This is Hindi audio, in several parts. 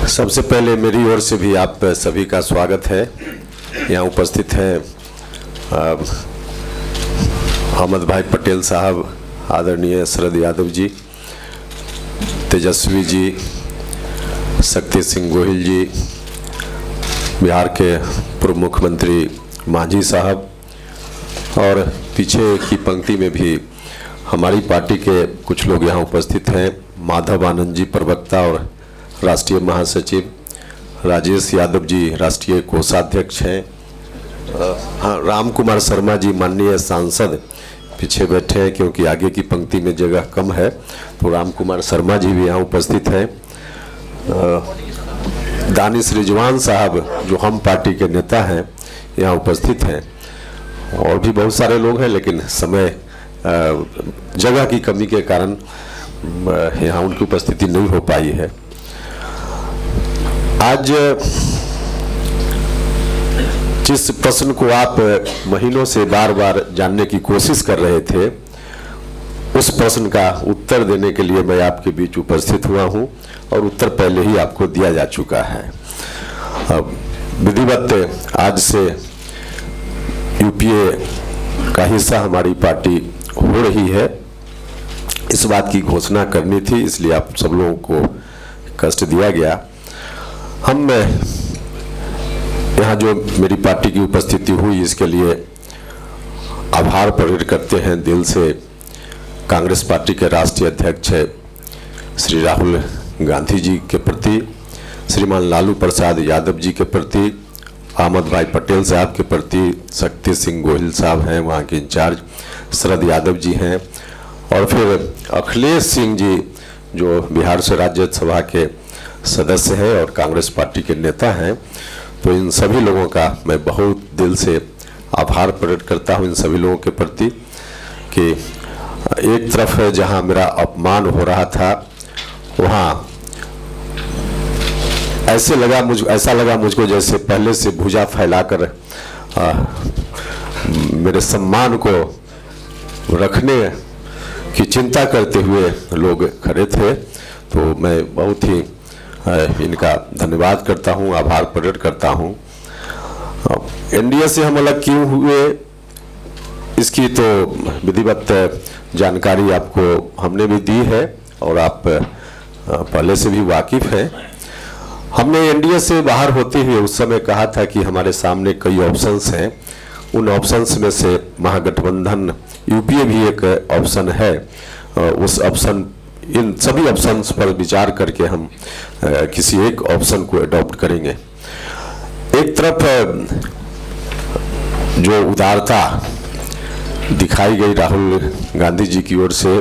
सबसे पहले मेरी ओर से भी आप सभी का स्वागत है। यहाँ उपस्थित हैं अहमद भाई पटेल साहब, आदरणीय शरद यादव जी, तेजस्वी जी, शक्ति सिंह गोहिल जी, बिहार के पूर्व मुख्यमंत्री मांझी साहब, और पीछे की पंक्ति में भी हमारी पार्टी के कुछ लोग यहाँ उपस्थित हैं। माधव आनंद जी प्रवक्ता और राष्ट्रीय महासचिव, राजेश यादव जी राष्ट्रीय कोषाध्यक्ष हैं, हाँ, राम कुमार शर्मा जी माननीय सांसद पीछे बैठे हैं क्योंकि आगे की पंक्ति में जगह कम है, तो राम कुमार शर्मा जी भी यहाँ उपस्थित हैं। दानिश रिजवान साहब जो हम पार्टी के नेता हैं यहाँ उपस्थित हैं, और भी बहुत सारे लोग हैं, लेकिन समय जगह की कमी के कारण यहाँ उनकी उपस्थिति नहीं हो पाई है। आज जिस प्रश्न को आप महीनों से बार बार जानने की कोशिश कर रहे थे, उस प्रश्न का उत्तर देने के लिए मैं आपके बीच उपस्थित हुआ हूं, और उत्तर पहले ही आपको दिया जा चुका है। अब विधिवत आज से यूपीए का हिस्सा हमारी पार्टी हो रही है, इस बात की घोषणा करनी थी, इसलिए आप सब लोगों को कष्ट दिया गया। हम यहाँ जो मेरी पार्टी की उपस्थिति हुई, इसके लिए आभार प्रकट करते हैं दिल से कांग्रेस पार्टी के राष्ट्रीय अध्यक्ष श्री राहुल गांधी जी के प्रति, श्रीमान लालू प्रसाद यादव जी के प्रति, अहमद भाई पटेल साहब के प्रति, शक्ति सिंह गोहिल साहब हैं वहाँ के इंचार्ज, शरद यादव जी हैं, और फिर अखिलेश सिंह जी जो बिहार से राज्यसभा के सदस्य हैं और कांग्रेस पार्टी के नेता हैं। तो इन सभी लोगों का मैं बहुत दिल से आभार प्रकट करता हूं इन सभी लोगों के प्रति कि एक तरफ है जहां मेरा अपमान हो रहा था, वहां ऐसा लगा मुझको जैसे पहले से भुजा फैलाकर मेरे सम्मान को रखने की चिंता करते हुए लोग खड़े थे। तो मैं बहुत ही इनका धन्यवाद करता हूं, आभार प्रकट करता हूं। एनडीए से हम अलग क्यों हुए, इसकी तो विधिवत जानकारी आपको हमने भी दी है और आप पहले से भी वाकिफ हैं। हमने एनडीए से बाहर होते हुए उस समय कहा था कि हमारे सामने कई ऑप्शंस हैं, उन ऑप्शंस में से महागठबंधन यूपीए भी एक ऑप्शन है। उस ऑप्शन, इन सभी ऑप्शंस पर विचार करके हम किसी एक ऑप्शन को अडॉप्ट करेंगे। एक तरफ जो उदारता दिखाई गई राहुल गांधी जी की ओर से,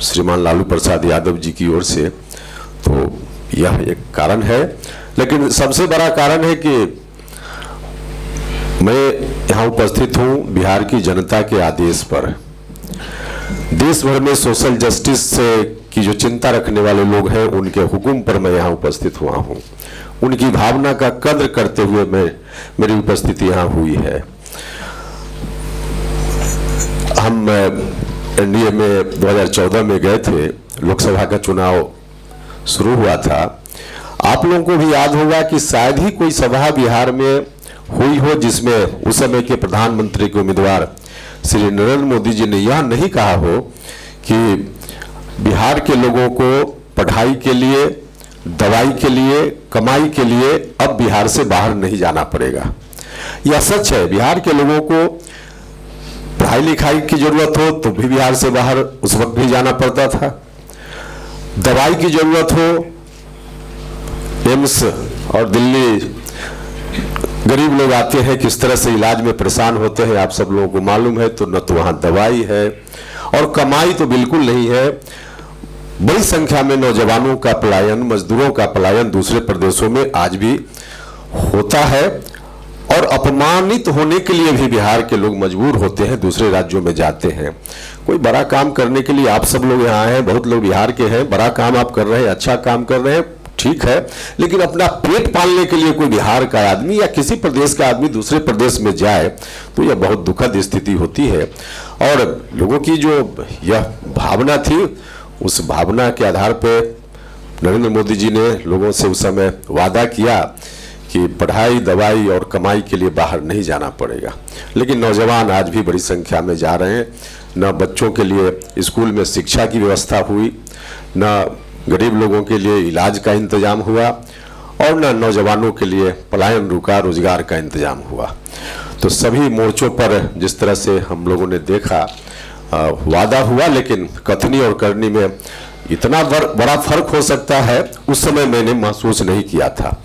श्रीमान लालू प्रसाद यादव जी की ओर से, तो यह एक कारण है। लेकिन सबसे बड़ा कारण है कि मैं यहाँ उपस्थित हूँ बिहार की जनता के आदेश पर। देश भर में सोशल जस्टिस की जो चिंता रखने वाले लोग हैं, उनके हुक्म पर मैं यहाँ उपस्थित हुआ हूँ। उनकी भावना का कद्र करते हुए मेरी उपस्थिति यहाँ हुई है। हम एनडीए में 2014 में गए थे, लोकसभा का चुनाव शुरू हुआ था। आप लोगों को भी याद होगा कि शायद ही कोई सभा बिहार में हुई हो जिसमें उस समय के प्रधानमंत्री के उम्मीदवार श्री नरेंद्र मोदी जी ने यह नहीं कहा हो कि बिहार के लोगों को पढ़ाई के लिए, दवाई के लिए, कमाई के लिए अब बिहार से बाहर नहीं जाना पड़ेगा। यह सच है, बिहार के लोगों को पढ़ाई लिखाई की जरूरत हो तो भी बिहार से बाहर उस वक्त भी जाना पड़ता था। दवाई की जरूरत हो, एम्स और दिल्ली गरीब लोग आते हैं, किस तरह से इलाज में परेशान होते हैं आप सब लोगों को मालूम है। तो न तो वहाँ दवाई है और कमाई तो बिल्कुल नहीं है। बड़ी संख्या में नौजवानों का पलायन, मजदूरों का पलायन दूसरे प्रदेशों में आज भी होता है, और अपमानित होने के लिए भी बिहार के लोग मजबूर होते हैं, दूसरे राज्यों में जाते हैं। कोई बड़ा काम करने के लिए आप सब लोग यहाँ हैं, बहुत लोग बिहार के हैं, बड़ा काम आप कर रहे हैं, अच्छा काम कर रहे हैं, ठीक है, लेकिन अपना पेट पालने के लिए कोई बिहार का आदमी या किसी प्रदेश का आदमी दूसरे प्रदेश में जाए तो यह बहुत दुखद स्थिति होती है। और लोगों की जो यह भावना थी, उस भावना के आधार पे नरेंद्र मोदी जी ने लोगों से उस समय वादा किया कि पढ़ाई, दवाई और कमाई के लिए बाहर नहीं जाना पड़ेगा, लेकिन नौजवान आज भी बड़ी संख्या में जा रहे हैं। न बच्चों के लिए स्कूल में शिक्षा की व्यवस्था हुई, न गरीब लोगों के लिए इलाज का इंतजाम हुआ, और न नौजवानों के लिए पलायन रुका, रोजगार का इंतजाम हुआ। तो सभी मोर्चों पर जिस तरह से हम लोगों ने देखा, वादा हुआ, लेकिन कथनी और करनी में इतना बड़ा फर्क हो सकता है, उस समय मैंने महसूस नहीं किया था।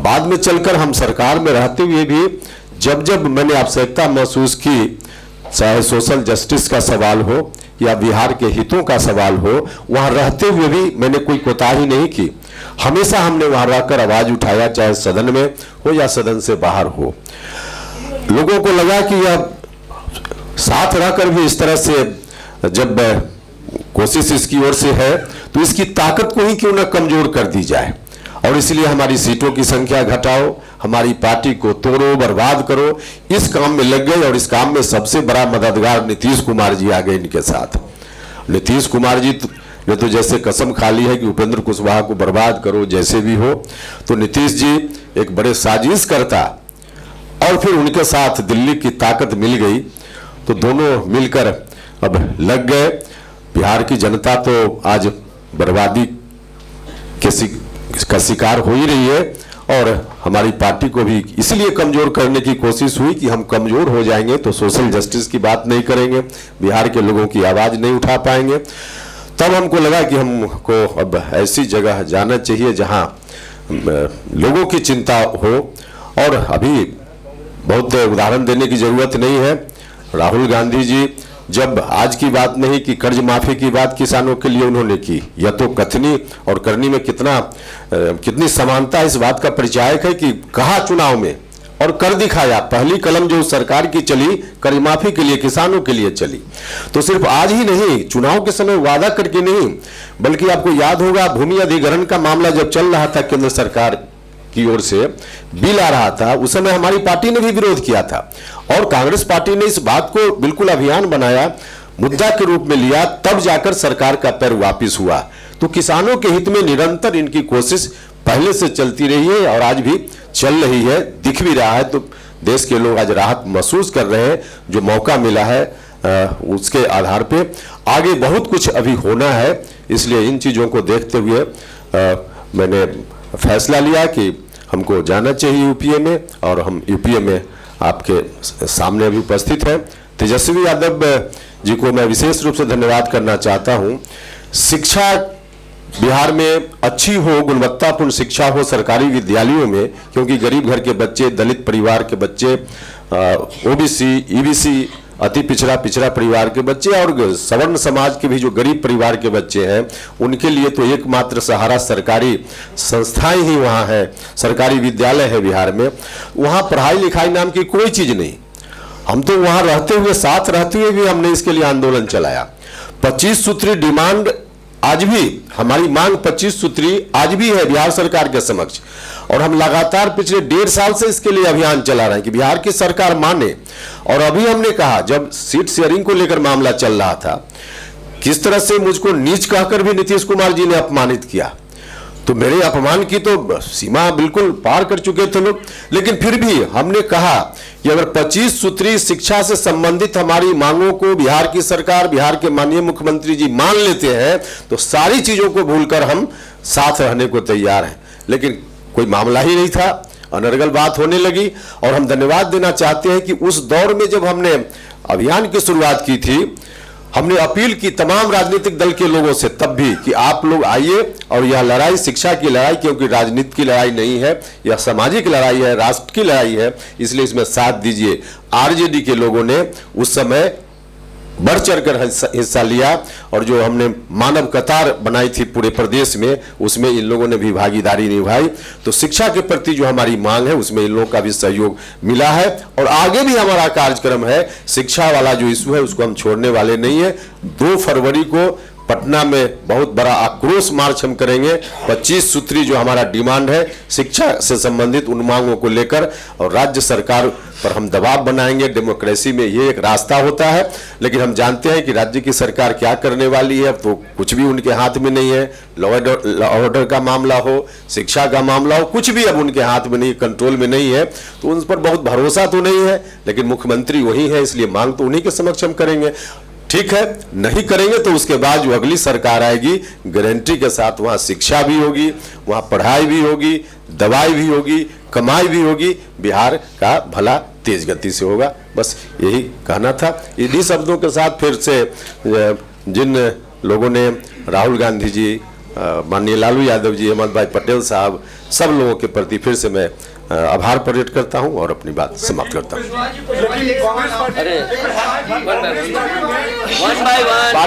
बाद में चलकर हम सरकार में रहते हुए भी जब जब मैंने आवश्यकता महसूस की, चाहे सोशल जस्टिस का सवाल हो या बिहार के हितों का सवाल हो, वहां रहते हुए भी मैंने कोई कोताही नहीं की। हमेशा हमने वहां रहकर आवाज उठाया, चाहे सदन में हो या सदन से बाहर हो। लोगों को लगा कि यह साथ रहकर भी इस तरह से जब कोशिश इसकी ओर से है, तो इसकी ताकत को ही क्यों न कमजोर कर दी जाए, और इसलिए हमारी सीटों की संख्या घटाओ, हमारी पार्टी को तोड़ो, बर्बाद करो, इस काम में लग गए। और इस काम में सबसे बड़ा मददगार नीतीश कुमार जी आ गए इनके साथ। नीतीश कुमार जी ने तो जैसे कसम खा ली है कि उपेंद्र कुशवाहा को बर्बाद करो, जैसे भी हो। तो नीतीश जी एक बड़े साजिश करता, और फिर उनके साथ दिल्ली की ताकत मिल गई, तो दोनों मिलकर अब लग गए। बिहार की जनता तो आज बर्बादी का शिकार हो ही रही है, और हमारी पार्टी को भी इसलिए कमजोर करने की कोशिश हुई कि हम कमजोर हो जाएंगे तो सोशल जस्टिस की बात नहीं करेंगे, बिहार के लोगों की आवाज नहीं उठा पाएंगे। तब हमको लगा कि हमको अब ऐसी जगह जाना चाहिए जहां लोगों की चिंता हो। और अभी बहुत उदाहरण देने की जरूरत नहीं है। राहुल गांधी जी जब आज की बात नहीं कि कर्ज माफी की बात किसानों के लिए उन्होंने की, यह तो कथनी और करनी में कितनी समानता इस बात का परिचायक है कि कहा चुनाव में और कर दिखाया। पहली कलम जो सरकार की चली कर्ज माफी के लिए, किसानों के लिए चली। तो सिर्फ आज ही नहीं, चुनाव के समय वादा करके नहीं, बल्कि आपको याद होगा भूमि अधिग्रहण का मामला जब चल रहा था, केंद्र सरकार की ओर से बिल आ रहा था, उस समय हमारी पार्टी ने भी विरोध किया था, और कांग्रेस पार्टी ने इस बात को बिल्कुल अभियान बनाया, मुद्दा के रूप में लिया, तब जाकर सरकार का पैर वापिस हुआ। तो किसानों के हित में निरंतर इनकी कोशिश पहले से चलती रही है और आज भी चल रही है, दिख भी रहा है। तो देश के लोग आज राहत महसूस कर रहे हैं। जो मौका मिला है उसके आधार पे आगे बहुत कुछ अभी होना है। इसलिए इन चीज़ों को देखते हुए मैंने फैसला लिया कि हमको जाना चाहिए यूपीए में, और हम यूपीए में आपके सामने अभी उपस्थित हैं। तेजस्वी यादव जी को मैं विशेष रूप से धन्यवाद करना चाहता हूं। शिक्षा बिहार में अच्छी हो, गुणवत्तापूर्ण शिक्षा हो सरकारी विद्यालयों में, क्योंकि गरीब घर के बच्चे, दलित परिवार के बच्चे, ओबीसी, ईबीसी, अति पिछड़ा परिवार के बच्चे, और सवर्ण समाज के भी जो गरीब परिवार के बच्चे हैं, उनके लिए तो एकमात्र सहारा सरकारी संस्थाएं ही वहाँ है, सरकारी विद्यालय है बिहार में। वहाँ पढ़ाई लिखाई नाम की कोई चीज़ नहीं। हम तो वहाँ रहते हुए, साथ रहते हुए भी हमने इसके लिए आंदोलन चलाया। 25 सूत्री डिमांड आज भी, हमारी मांग 25 सूत्री आज भी है बिहार सरकार के समक्ष, और हम लगातार पिछले 1.5 साल से इसके लिए अभियान चला रहे हैं कि बिहार की सरकार माने। और अभी हमने कहा, जब सीट शेयरिंग को लेकर मामला चल रहा था, किस तरह से मुझको नीच कहकर भी नीतीश कुमार जी ने अपमानित किया, तो मेरे अपमान की तो सीमा बिल्कुल पार कर चुके थे लोग। लेकिन फिर भी हमने कहा कि अगर 25 सूत्री शिक्षा से संबंधित हमारी मांगों को बिहार की सरकार, बिहार के माननीय मुख्यमंत्री जी मान लेते हैं, तो सारी चीजों को भूलकर हम साथ रहने को तैयार हैं। लेकिन कोई मामला ही नहीं था, अनर्गल बात होने लगी। और हम धन्यवाद देना चाहते हैं कि उस दौर में जब हमने अभियान की शुरुआत की थी, हमने अपील की तमाम राजनीतिक दल के लोगों से तब भी कि आप लोग आइए, और यह लड़ाई शिक्षा की लड़ाई, क्योंकि राजनीति की लड़ाई नहीं है, यह सामाजिक लड़ाई है, राष्ट्र की लड़ाई है, इसलिए इसमें साथ दीजिए। आरजेडी के लोगों ने उस समय बढ़ चढ़कर हिस्सा लिया, और जो हमने मानव कतार बनाई थी पूरे प्रदेश में, उसमें इन लोगों ने भी भागीदारी निभाई। तो शिक्षा के प्रति जो हमारी मांग है, उसमें इन लोगों का भी सहयोग मिला है, और आगे भी हमारा कार्यक्रम है। शिक्षा वाला जो इशू है उसको हम छोड़ने वाले नहीं है। 2 फरवरी को पटना में बहुत बड़ा आक्रोश मार्च हम करेंगे। 25 सूत्री जो हमारा डिमांड है शिक्षा से संबंधित, उन मांगों को लेकर, और राज्य सरकार पर हम दबाव बनाएंगे। डेमोक्रेसी में ये एक रास्ता होता है, लेकिन हम जानते हैं कि राज्य की सरकार क्या करने वाली है, तो कुछ भी उनके हाथ में नहीं है। लॉ ऑर्डर का मामला हो, शिक्षा का मामला हो, कुछ भी अब उनके हाथ में नहीं, कंट्रोल में नहीं है, तो उन पर बहुत भरोसा तो नहीं है। लेकिन मुख्यमंत्री वही है, इसलिए मांग तो उन्हीं के समक्ष हम करेंगे। ठीक है, नहीं करेंगे तो उसके बाद जो अगली सरकार आएगी, गारंटी के साथ वहां शिक्षा भी होगी, वहां पढ़ाई भी होगी, दवाई भी होगी, कमाई भी होगी, बिहार का भला तेज गति से होगा। बस यही कहना था। इन्हीं शब्दों के साथ फिर से जिन लोगों ने, राहुल गांधी जी, माननीय लालू यादव जी, अहमद भाई पटेल साहब, सब लोगों के प्रति फिर से मैं आभार प्रकट करता हूं और अपनी बात समाप्त करता हूं।